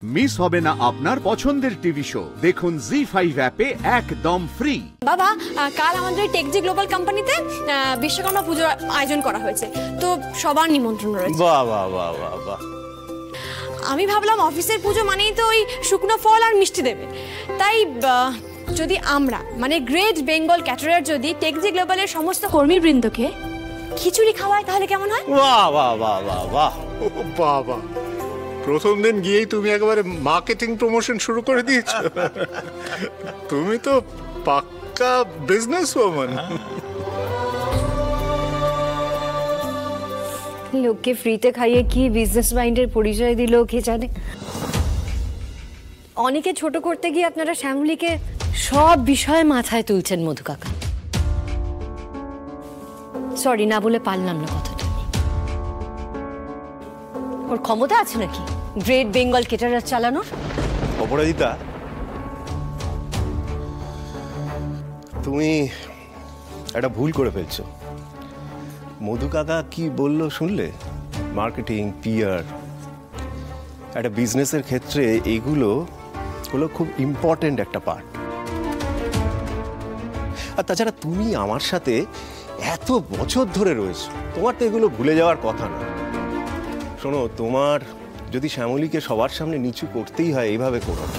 Miss হবে না আপনার পছন্দের টিভি শো। দেখুন জি5 অ্যাপে একদম ফ্রি। বাবা, কাল আমাদের টেকজি গ্লোবাল কোম্পানিতে বিশ্বকর্মা পুজোর আয়োজন করা হয়েছে, তো সবার নিমন্ত্রণ রয়েছে। বাহ বাহ বাহ বাহ বাহ। আমি ভাবলাম অফিসের পুজো মানেই তো ওই শুকনো ফল আর মিষ্টি দেবে, তাই যদি আমরা মানে গ্রেট বেঙ্গল ক্যাটারার যদি টেকজি গ্লোবালের সমস্ত কর্মীবৃন্দকে খিচুড়ি খাওয়ায় তাহলে কেমন হয়? বাহ বাহ বাহ বাহ বাহ। ও বাবা, প্রথম দিন গিয়েই তুমি একেবারে মার্কেটিং প্রমোশন শুরু করে দিয়েছো। তুমি তো পাক্কা বিজনেস ওম্যান। লোককে ফ্রিতে খাইয়ে কি বিজনেস মাইন্ডের পরিচয় দিল কে জানে। অনেকে ছোট করতে গিয়ে আপনারা শ্যামলীকে সব বিষয়ে মাথায় তুলছেন মধু কাকা। সরি, না বলে পারলাম না কথাটা। ওর ক্ষমতা আছে নাকি গ্রেট বেঙ্গল ক্যাটারার চালানোর? অপরাজিতা, তুমি একটা ভুল করে ফেলছো। মধু কাকা কি বললো শুনলে? মার্কেটিং, পিআর, একটা বিজনেসের ক্ষেত্রে এইগুলো হলো খুব ইম্পর্টেন্ট একটা পার্ট। আর তাছাড়া তুমি আমার সাথে এত বছর ধরে রয়েছো, তোমার তো এগুলো ভুলে যাওয়ার কথা না। শোনো, তোমার যদি শ্যামলীকে সবার সামনে নিচু করতেই হয় এইভাবে করো না।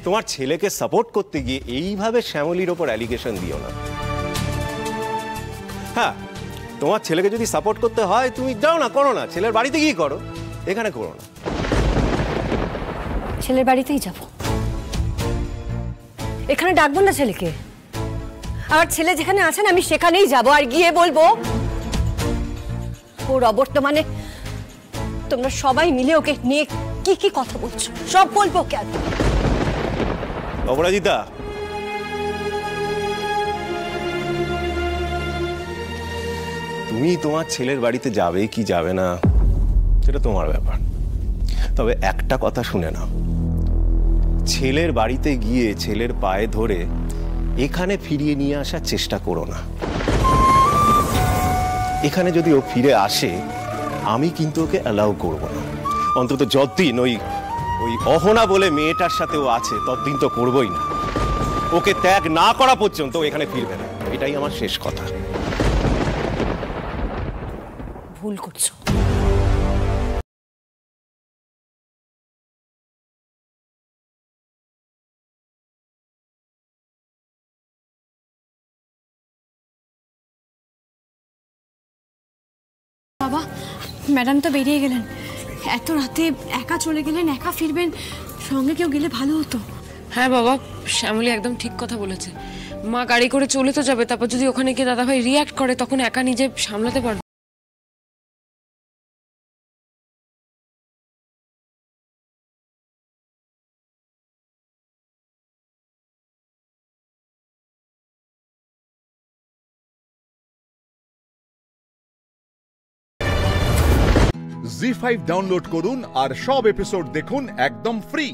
তোমার ছেলেকে সাপোর্ট করতে গিয়ে এইভাবে শ্যামলীর ওপর অ্যালিগেশন দিও না। হ্যাঁ, তোমার ছেলেকে যদি সাপোর্ট করতে হয় তুমি যাও না, করো না, ছেলের বাড়িতে গিয়ে করো, এখানে করো না। ছেলের বাড়িতেই যাব, এখানে ডাকবো না ছেলেকে। আর ছেলে যেখানে আছেন আমি সেখানেই যাব, আর গিয়ে বলবো ওর অবর্তমানে তোমরা সবাই মিলে ওকে নিয়ে কি কি কথা বলছো সব বলবো। কেন অপরাজিতা, তুমি তোমার ছেলের বাড়িতে যাবে কি যাবে না সেটা তোমার ব্যাপার, তবে একটা কথা শুনে নাও, ছেলের বাড়িতে গিয়ে ছেলের পায়ে ধরে এখানে ফিরিয়ে নিয়ে আসার চেষ্টা করো না। এখানে যদি ও ফিরে আসে আমি কিন্তু ওকে অ্যালাউ করব না, অন্তত যতদিন ওই অহনা বলে মেয়েটার সাথে ও আছে ততদিন তো করবই না। ওকে ত্যাগ না করা পর্যন্ত ও এখানে ফিরবে না, এটাই আমার শেষ কথা। ভুল করছো। বাবা, ম্যাডাম তো বেরিয়ে গেলেন, এত রাতে একা চলে গেলেন, একা ফিরবেন, সঙ্গে কেউ গেলে ভালো হতো। হ্যাঁ বাবা, শ্যামলী একদম ঠিক কথা বলেছে। মা গাড়ি করে চলে তো যাবে, তারপর যদি ওখানে গিয়ে দাদাভাই রিয়াক্ট করে তখন একা নিজে সামলাতে পারবে। জি5 ডাউনলোড করুন আর সব এপিসোড দেখুন একদম ফ্রি।